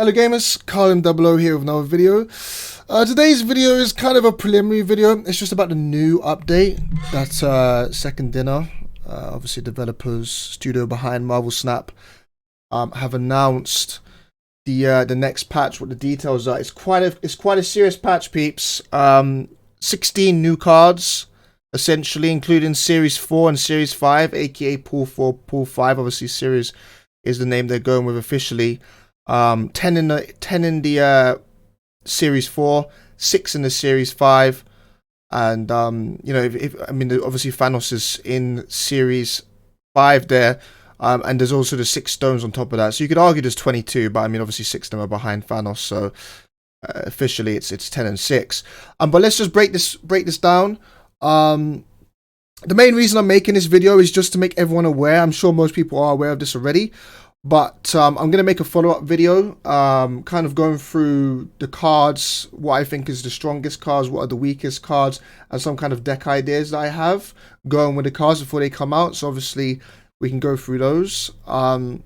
Hello gamers, Carlin00 here with another video. Today's video is kind of a preliminary video. It's just about the new update that Second Dinner, obviously developers, studio behind marvelsnap, have announced the next patch. What the details are? It's quite a serious patch, peeps. 16 new cards, essentially, including Series 4 and Series 5, aka Pool 4, Pool 5. Obviously, Series is the name they're going with officially. 10 in the Series 4, 6 in the Series 5, and you know, I mean, obviously Thanos is in Series 5 there, and there's also the 6 stones on top of that. So you could argue there's 22, but I mean, obviously 6 of them are behind Thanos, so officially it's 10 and 6. But let's just break this down. The main reason I'm making this video is just to make everyone aware. I'm sure most people are aware of this already. But I'm going to make a follow-up video, kind of going through the cards, what I think is the strongest cards, what are the weakest cards, and some kind of deck ideas that I have going with the cards before they come out. So obviously we can go through those. So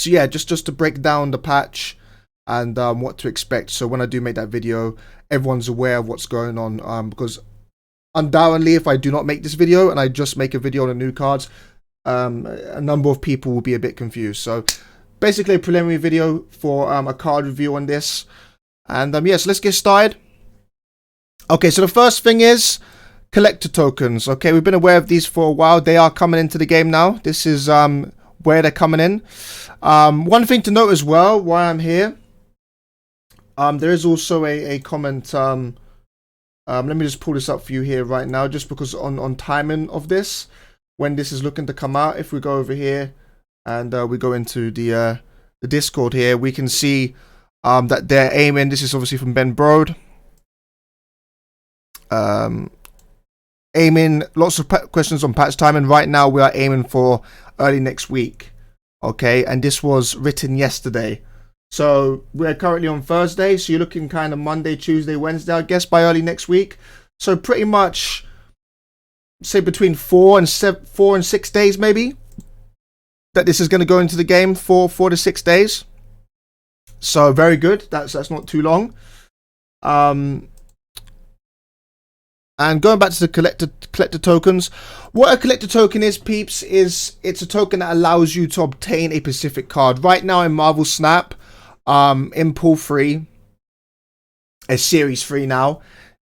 yeah, just to break down the patch and what to expect. So when I do make that video, everyone's aware of what's going on. Because undoubtedly, if I do not make this video and I just make a video on the new cards, a number of people will be a bit confused. So basically a preliminary video for a card review on this. And yes, let's get started. Okay, so the first thing is collector tokens. Okay, we've been aware of these for a while. They are coming into the game now. This is where they're coming in. One thing to note as well while I'm here, there is also a comment. Let me just pull this up for you here right now, just because on timing of this, when this is looking to come out. If we go over here and we go into the Discord here, we can see that they're aiming. This is obviously from Ben Brode. Aiming lots of questions on patch timing. Right now we are aiming for early next week. Okay, and this was written yesterday. So we're currently on Thursday, so you're looking kind of Monday, Tuesday, Wednesday, I guess, by early next week. So pretty much, say between 4 and 6 days maybe, that this is going to go into the game. 4 to 6 days. So very good. That's not too long. And going back to the collector tokens, what a collector token is, peeps, is it's a token that allows you to obtain a specific card. Right now in marvelsnap, in Pool 3, a Series 3 now,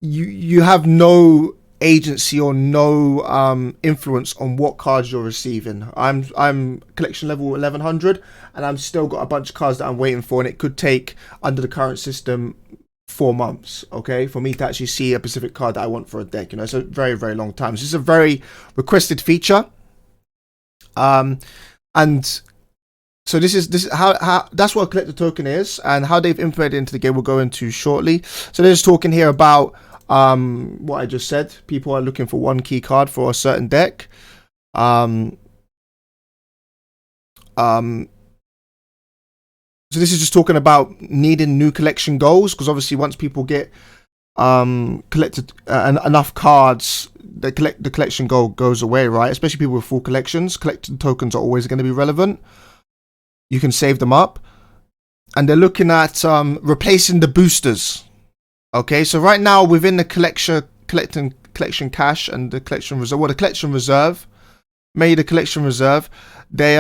you have no agency or no influence on what cards you're receiving. I'm collection level 1100, and I've still got a bunch of cards that I'm waiting for, and it could take, under the current system, 4 months, okay, for me to actually see a specific card that I want for a deck. You know, it's a very, very long time. So this is a very requested feature, and so this is how that's what a collector token is, and how they've implemented it into the game we'll go into shortly. So they're just talking here about what I just said. People are looking for 1 key card for a certain deck. So this is just talking about needing new collection goals, because obviously once people get collected enough cards, the collection goal goes away, right? Especially people with full collections. Collected tokens are always going to be relevant. You can save them up, and they're looking at replacing the boosters. Okay, so right now within the collection cache and the collection reserve, well, the collection reserve, they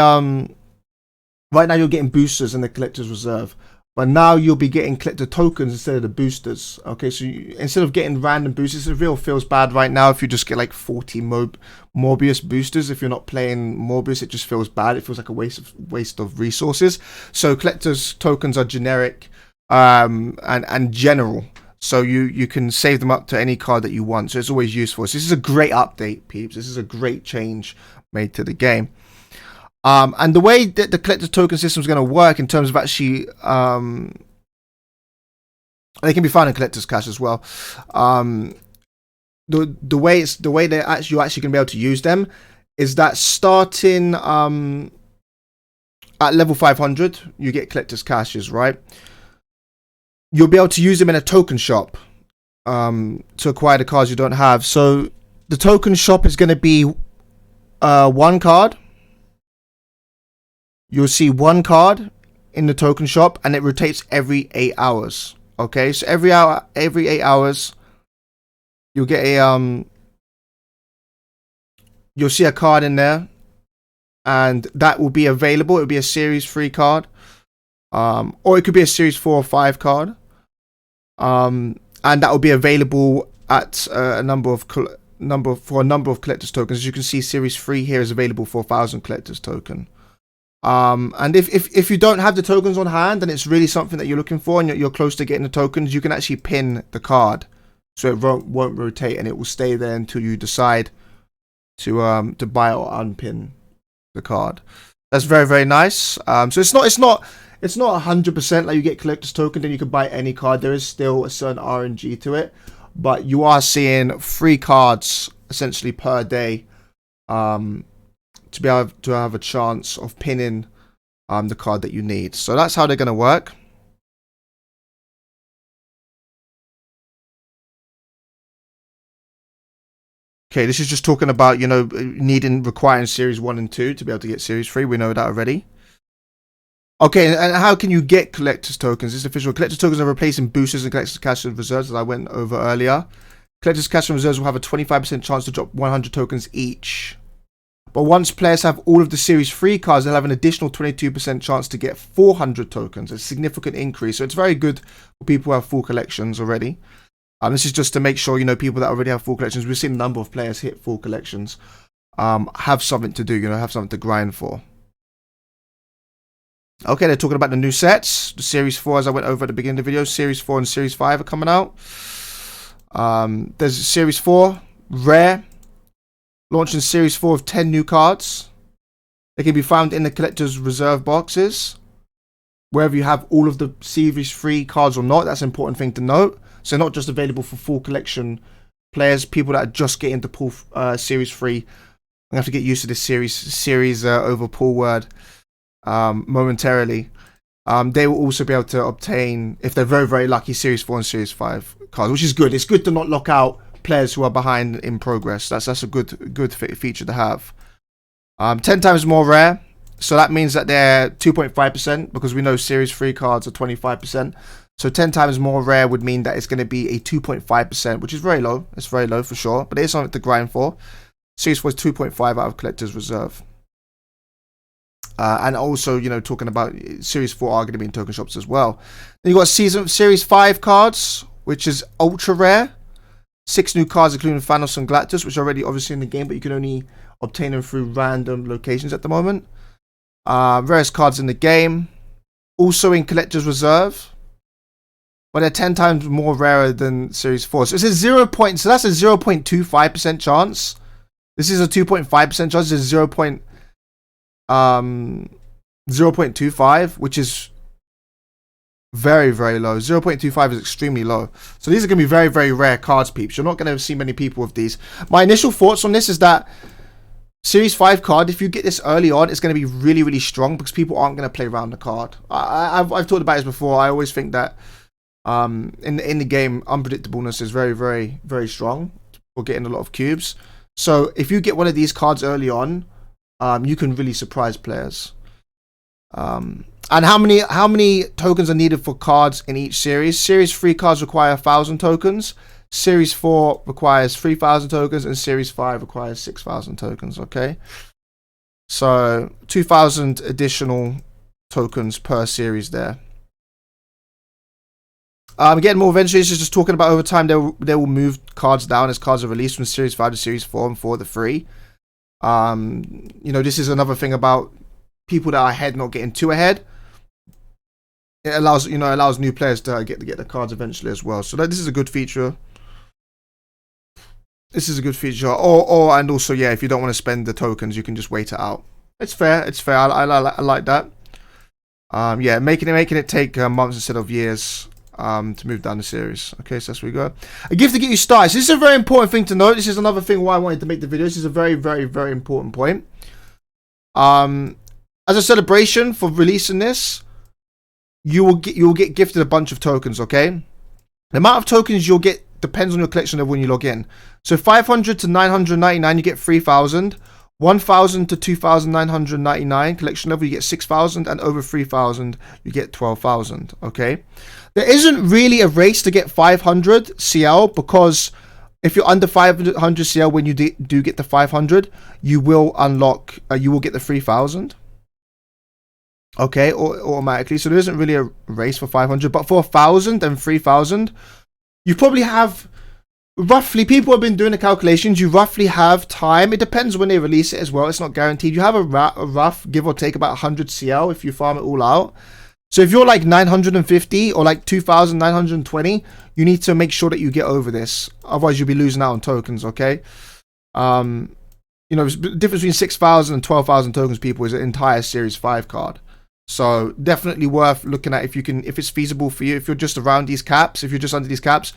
right now you're getting boosters in the collector's reserve, but now you'll be getting collector tokens instead of the boosters. Okay, so instead of getting random boosters, it real feels bad right now if you just get like 40 Morbius boosters. If you're not playing Morbius, it just feels bad. It feels like a waste of resources. So collector's tokens are generic and general. So you can save them up to any card that you want. So it's always useful. So this is a great update, peeps. This is a great change made to the game. And the way that the collector token system is going to work in terms of actually, they can be found in collector's cache as well. The way you're actually going to be able to use them is that starting at level 500, you get collector's caches, right? You'll be able to use them in a token shop to acquire the cards you don't have. So the token shop is going to be 1 card. You'll see 1 card in the token shop, and it rotates every 8 hours. Okay, so every 8 hours, you'll get a you'll see a card in there, and that will be available. It'll be a series 3 card, or it could be a series 4 or 5 card, and that will be available at a number of collectors tokens. As you can see, series 3 here is available for 1,000 collectors token. And if you don't have the tokens on hand and it's really something that you're looking for and you're close to getting the tokens, you can actually pin the card so it won't rotate, and it will stay there until you decide to buy or unpin the card. That's very, very nice. So it's not 100% like you get collector's token then you can buy any card. There is still a certain RNG to it, but you are seeing 3 cards essentially per day to be able to have a chance of pinning the card that you need. So that's how they're going to work. Okay, this is just talking about, you know, requiring series 1 and 2 to be able to get series 3. We know that already. Okay, and how can you get collector's tokens? This is official. Collector's tokens are replacing boosters and collector's cash and reserves, as I went over earlier. Collector's cash and reserves will have a 25% chance to drop 100 tokens each. But once players have all of the series 3 cards, they'll have an additional 22% chance to get 400 tokens. A significant increase. So it's very good for people who have full collections already. This is just to make sure, you know, people that already have full collections, we've seen a number of players hit full collections, have something to do, you know, have something to grind for. Okay, they're talking about the new sets. The Series 4, as I went over at the beginning of the video, Series 4 and Series 5 are coming out. There's Series 4, Rare, launching Series 4 of 10 new cards. They can be found in the collector's reserve boxes, wherever you have all of the Series 3 cards or not. That's an important thing to note. So not just available for full collection players, people that are just getting to pull Series 3. I have to get used to this series over pull word momentarily. They will also be able to obtain, if they're very, very lucky, Series 4 and Series 5 cards, which is good. It's good to not lock out players who are behind in progress. That's a good feature to have. 10 times more rare. So that means that they're 2.5%, because we know Series 3 cards are 25%. So 10 times more rare would mean that it's going to be a 2.5%, which is very low. It's very low for sure, but it is something to grind for. Series 4 is 2.5 out of collector's reserve. And also, you know, talking about Series 4 are going to be in token shops as well. Then you've got Series 5 cards, which is ultra rare. 6 new cards, including Thanos and Galactus, which are already obviously in the game, but you can only obtain them through random locations at the moment. Rarest cards in the game. Also in collector's reserve. But they're 10 times more rarer than Series 4. So it's a so that's a 0.25% chance. This is a 2.5% chance. It's 0.25, which is very, very low. 0.25 is extremely low. So these are going to be very, very rare cards, peeps. You're not going to see many people with these. My initial thoughts on this is that Series 5 card, if you get this early on, it's going to be really, really strong, because people aren't going to play around the card. I've talked about this before. I always think that in the game, unpredictableness is very, very, very strong for getting a lot of cubes. So if you get one of these cards early on, you can really surprise players. And how many tokens are needed for cards in each series? Series 3 cards require 1,000 tokens. Series 4 requires 3,000 tokens, and Series 5 requires 6,000 tokens. Okay, so 2,000 additional tokens per series there. Getting more eventually, this is just talking about over time they will move cards down as cards are released from Series 5 to Series 4 and 4 to 3. You know, this is another thing about people that are ahead not getting too ahead. It allows new players to get the cards eventually as well. So this is a good feature. This is a good feature. And also, yeah, if you don't want to spend the tokens, you can just wait it out. It's fair. It's fair. I like that. Yeah, making it take months instead of years to move down the series. Okay, so that's where we go. A gift to get you started. So this is a very important thing to note. This is another thing why I wanted to make the video. This is a very, very, very important point. As a celebration for releasing this, you will get gifted a bunch of tokens. Okay, the amount of tokens you'll get depends on your collection of when you log in. So 500 to 999, you get 3,000. 1,000 to 2,999 collection level, you get 6,000, and over 3,000, you get 12,000. Okay, there isn't really a race to get 500 CL, because if you're under 500 CL when you do get the 500, you will unlock, you will get the 3,000. Okay, or automatically. So there isn't really a race for 500, but for 1,000 and 3,000, you probably have roughly, people have been doing the calculations, you roughly have time. It depends when they release it as well. It's not guaranteed. You have a rough give or take about 100 CL if you farm it all out. So if you're like 950 or like 2,920, you need to make sure that you get over this. Otherwise, you'll be losing out on tokens, okay? You know, the difference between 6,000 and 12,000 tokens, people, is an entire Series 5 card. So definitely worth looking at if you can, if it's feasible for you. If you're just around these caps, if you're just under these caps,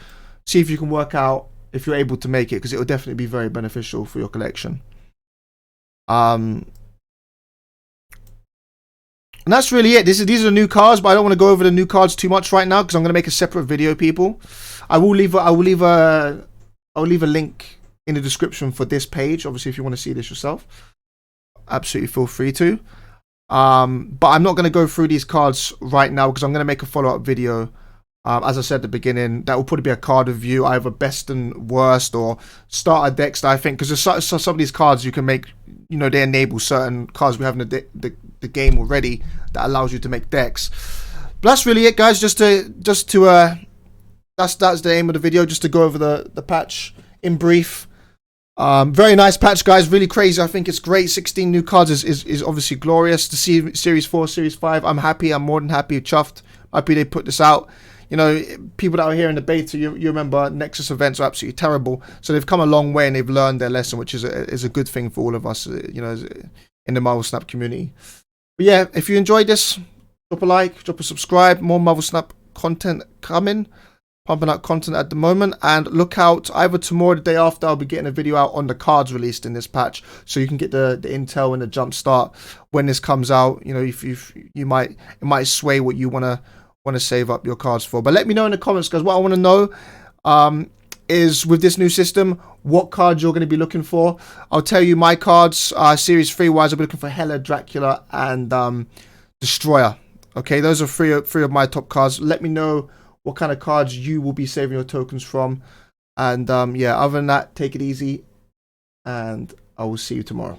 see if you can work out if you're able to make it, because it will definitely be very beneficial for your collection. And that's really it. These are the new cards, but I don't want to go over the new cards too much right now because I'm going to make a separate video, people. I will leave a link in the description for this page. Obviously, if you want to see this yourself, absolutely feel free to. But I'm not going to go through these cards right now because I'm going to make a follow-up video. As I said at the beginning, that will probably be a card review, either best and worst or starter decks that I think, because there's some of these cards you can make, you know, they enable certain cards we have in the game already that allows you to make decks. But that's really it, guys. That's the aim of the video, just to go over the patch in brief. Very nice patch, guys. Really crazy. I think it's great. 16 new cards is obviously glorious. To see Series 4, Series 5, I'm happy. I'm more than happy. Chuffed. Happy they put this out. You know, people that are here in the beta, you remember Nexus events are absolutely terrible. So they've come a long way and they've learned their lesson, which is a good thing for all of us, you know, in the Marvel Snap community. But yeah, if you enjoyed this, drop a like, drop a subscribe. More Marvel Snap content coming. Pumping out content at the moment, and look out either tomorrow or the day after. I'll be getting a video out on the cards released in this patch, so you can get the intel and the jump start when this comes out. You know, if it might sway what you want to save up your cards for. But let me know in the comments, guys. What I want to know is, with this new system, what cards you're going to be looking for. I'll tell you my cards. Series 3 wise, I'll be looking for Hela, Dracula, and Destroyer. Okay, those are three of my top cards. Let me know what kind of cards you will be saving your tokens from. And yeah, other than that, take it easy, and I will see you tomorrow.